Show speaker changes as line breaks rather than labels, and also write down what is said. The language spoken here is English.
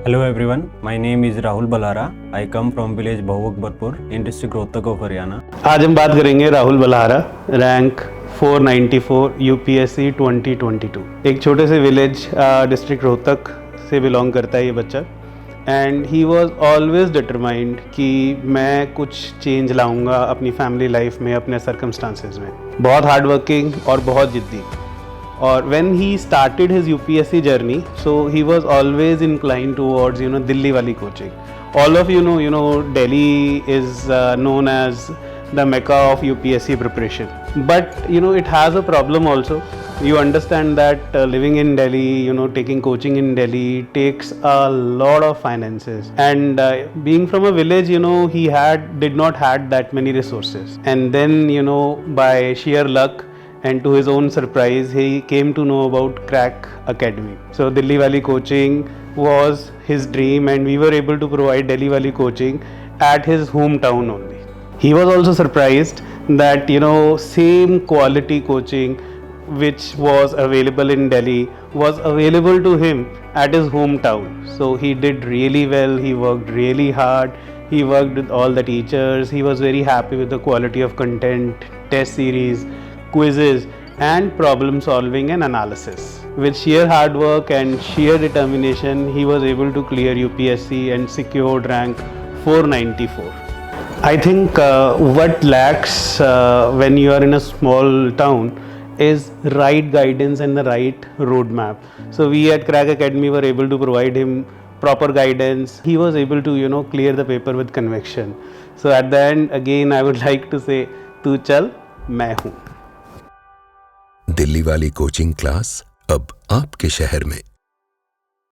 Hello everyone, my name is Rahul Balara. I come from village Bhau Akbarpur in district Rohtak of Haryana.
आज हम बात करेंगे Rahul Balhara, rank 494 UPSC 2022। एक छोटे से विलेज डिस्ट्रिक्ट रोहतक से बिलोंग करता है ये बच्चा and he was always determined कि मैं कुछ चेंज लाऊंगा अपनी फैमिली लाइफ में, अपने सर्कमस्टांसेस में। बहुत हार्ड वर्किंग और बहुत जिद्दी। और when he started his UPSC journey, so he was always inclined towards Delhi wali coaching. All of you know Delhi is known as the mecca of UPSC preparation. But it has a problem also. You understand that living in Delhi, taking coaching in Delhi takes a lot of finances. And being from a village, he did not had that many resources. And then by sheer luck, and to his own surprise, he came to know about Crack Academy. So Delhi Valley coaching was his dream, and we were able to provide Delhi Valley coaching at his hometown only. He was also surprised that same quality coaching which was available in Delhi was available to him at his hometown. So he did really well. He worked really hard. He worked with all the teachers. He was very happy with the quality of content, test series, quizzes and problem solving and analysis. With sheer hard work and sheer determination, he was able to clear UPSC and secured rank 494. I think what lacks when you are in a small town is right guidance and the right roadmap. So we at Crack Academy were able to provide him proper guidance. He was able to clear the paper with conviction. So at the end, again I would like to say, तू चल मैं हूँ।
दिल्ली वाली coaching class अब आपके शहर में।